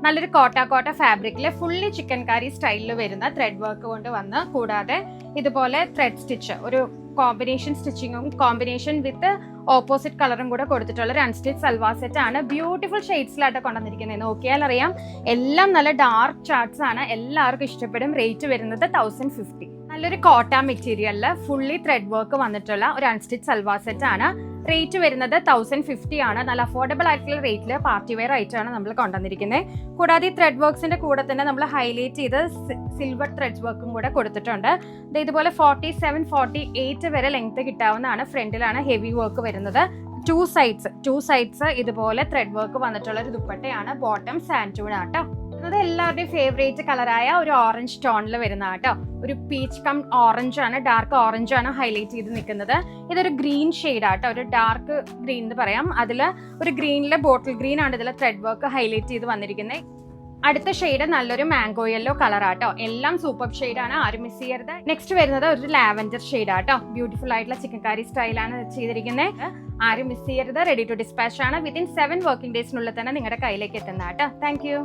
നല്ലൊരു കോട്ട ഫാബ്രിക്കിൽ ഫുള്ളി ചിക്കൻ കാരി സ്റ്റൈലിൽ വരുന്ന ത്രെഡ് വർക്ക് കൊണ്ട് വന്ന്, കൂടാതെ ഇതുപോലെ ത്രെഡ് സ്റ്റിച്ച്, ഒരു കോമ്പിനേഷൻ സ്റ്റിച്ചിങ്ങും കോമ്പിനേഷൻ വിത്ത് ഓപ്പോസിറ്റ് കളറും കൂടെ കൊടുത്തിട്ടുള്ള ഒരു അൺസ്റ്റിച്ച് സൽവാർ സെറ്റ് ആണ്. ബ്യൂട്ടിഫുൾ ഷെയ്ഡ്സിലായിട്ട് കൊണ്ടുവന്നിരിക്കുന്നത്. നോക്കിയാൽ അറിയാം, എല്ലാം നല്ല ഡാർക്ക് ചാർട്ട്സ് ആണ്. എല്ലാവർക്കും ഇഷ്ടപ്പെടും. റേറ്റ് വരുന്നത് 1050. നല്ലൊരു കോട്ട മെറ്റീരിയലിൽ ഫുള്ളി ത്രെഡ് വർക്ക് വന്നിട്ടുള്ള ഒരു അൺസ്റ്റിച്ച് സൽവാർ സെറ്റ് ആണ്. റേറ്റ് വരുന്നത് 1050 ആണ്. നല്ല അഫോർഡബിൾ ആയിട്ടുള്ള റേറ്റിൽ പാർട്ടി വെയർ ആയിട്ടാണ് നമ്മൾ കൊണ്ടുവന്നിരിക്കുന്നത്. കൂടാതെ ഈ ത്രെഡ് വർക്ക്സിന്റെ കൂടെ തന്നെ നമ്മൾ ഹൈലൈറ്റ് ചെയ്ത് സിൽവർ ത്രെഡ് വർക്കും കൂടെ കൊടുത്തിട്ടുണ്ട്. ഇതുപോലെ 47-48 വരെ ലെങ്ത് കിട്ടാവുന്നതാണ്. ഫ്രണ്ടിലാണ് ഹെവി വർക്ക് വരുന്നത്. ടു സൈഡ്സ് ഇതുപോലെ ത്രെഡ് വർക്ക് വന്നിട്ടുള്ള ഒരു ദുപ്പട്ടയാണ്. ബോട്ടം സാൻഡൂൺ ആട്ടോ. അത് എല്ലാവരുടെയും ഫേവറേറ്റ് കളറായ ഒരു ഓറഞ്ച് ടോണിൽ വരുന്ന കേട്ടോ. ഒരു പീച്ച് കം ഓറഞ്ച് ആണ്, ഡാർക്ക് ഓറഞ്ച് ആണ് ഹൈലൈറ്റ് ചെയ്ത് നിൽക്കുന്നത്. ഇതൊരു ഗ്രീൻ ഷെയ്ഡ് ആട്ടോ, ഒരു ഡാർക്ക് ഗ്രീൻ എന്ന് പറയാം. അതിൽ ഒരു ഗ്രീനിലെ ബോട്ടിൽ ഗ്രീൻ ആണ് ഇതിൽ ത്രെഡ് വർക്ക് ഹൈലൈറ്റ് ചെയ്ത് വന്നിരിക്കുന്നത്. അടുത്ത ഷെയ്ഡ് നല്ലൊരു മാംഗോ യെല്ലോ കളർ ആട്ടോ. എല്ലാം സൂപ്പർ ഷെയ്ഡ് ആണ്, ആരും മിസ് ചെയ്യരുത്. നെക്സ്റ്റ് വരുന്നത് ഒരു ലാവൻഡർ ഷെയ്ഡ് ആട്ടോ. ബ്യൂട്ടിഫുൾ ആയിട്ടുള്ള ചിക്കൻ കാരി സ്റ്റൈലാണ് ചെയ്തിരിക്കുന്നത്. ആരും മിസ് ചെയ്യരുത്. റെഡി ടു ഡിസ്പാച്ച് ആണ്. വിത്തിൻ 7 വർക്കിംഗ് ഡേയ്സിനുള്ളിൽ തന്നെ നിങ്ങളുടെ കയ്യിലേക്ക് എത്തുന്ന കേട്ടോ. Thank you.